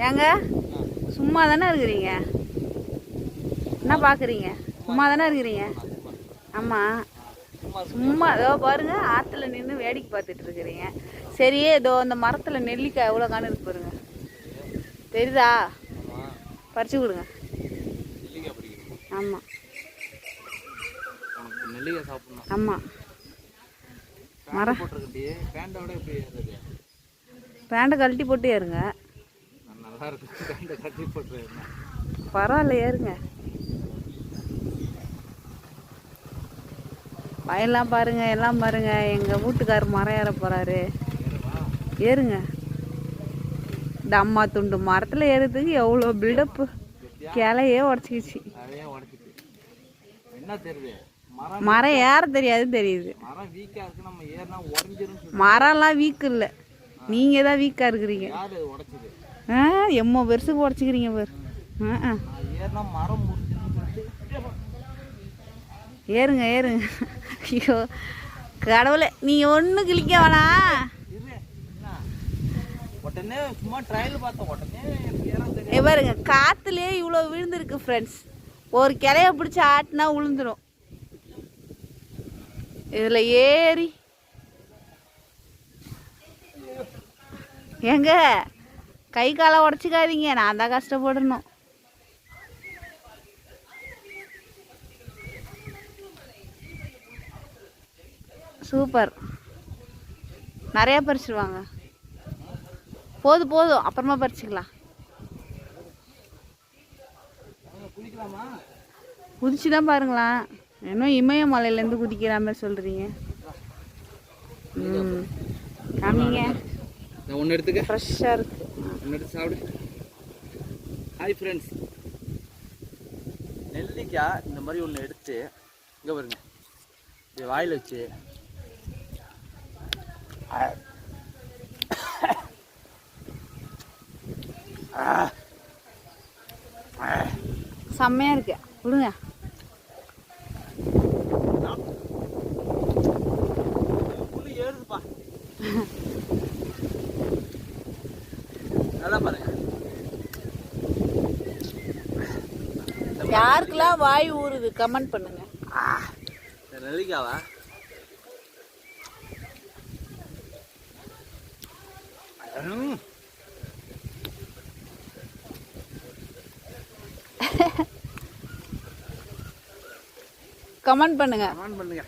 ஏங்க சும்மா தானே இருக்கிறீங்க? என்ன பார்க்குறீங்க? சும்மா தானே இருக்கிறீங்க? ஆமாம், சும்மா ஏதோ பாருங்க, ஆற்றுல நின்று வேடிக்கை பார்த்துட்டு இருக்கிறீங்க. சரியே, ஏதோ அந்த மரத்தில் நெல்லிக்காய் எவ்வளோ காணு இருக்கு பாருங்க. தெரியுதா? பறிச்சு கொடுங்க. ஆமாம் நெல்லிக்காய் சாப்பிடணும். ஆமாம். மரம் பேண்டை கழட்டி போட்டு ஏறுங்க. நல்லா இருக்கு. பேண்டை கழட்டி போட்டு பரவாயில்ல, ஏறுங்க. வயல்லாம் பாருங்க, எல்லாம் பாருங்க. எங்கள் வீட்டுக்காரர் மரம் ஏற போகிறாரு. ஏறுங்க. இந்த அம்மா துண்டு மரத்தில் ஏறுறதுக்கு எவ்வளோ பில்டப்பு. கிளையே உடச்சிக்கிச்சு. என்ன தெரியுது? மரம் ஏற தெரியாது தெரியுது. மரம்லாம் வீக்கு இல்லை, நீங்கள் தான் வீக்காக இருக்கிறீங்க. எம்மோ பெருசுக்கு உடச்சிக்கிறீங்க பேர். ஏறுங்க ஏறுங்க. ஐயோ கடவுளே, நீங்கள் ஒன்றும் கிளிக்க வேணாம். பாருங்க, காற்றுலேயே இவ்வளோ விழுந்துருக்கு ஃப்ரெண்ட்ஸ். ஒரு கிளைய பிடிச்சி ஆட்டினா விழுந்துடும். இதில் ஏறி ஏங்க கை காலை உடச்சிக்காதீங்க, நான் தான் கஷ்டப்படணும். சூப்பர், நிறையா பறிச்சிருவாங்க. போதும் போதும், அப்புறமா பறிச்சுக்கலாம். குதிச்சு தான் பாருங்களேன். இன்னும் இமயமலையிலேருந்து குதிக்கிற மாதிரி சொல்கிறீங்க. காமிங்க. ஒன்று எடுத்துக்க, ஃப்ரெஷ்ஷாக இருக்கு. ஒன்று எடுத்து சாப்பிடு. ஹாய் ஃப்ரெண்ட்ஸ், நெல்லிக்காய் இந்த மாதிரி ஒன்று எடுத்து இங்கே பாருங்க, இது வாயில் வச்சு செம்மையாக இருக்கு. விடுங்க. ஏறுதுப்பா. நல்லா பாருங்க. யாருக்கெல்லாம் வாய் ஊறுது கமெண்ட் பண்ணுங்க. நெல்லிக்காவா? கமெண்ட் பண்ணுங்க. கமெண்ட் பண்ணுங்க.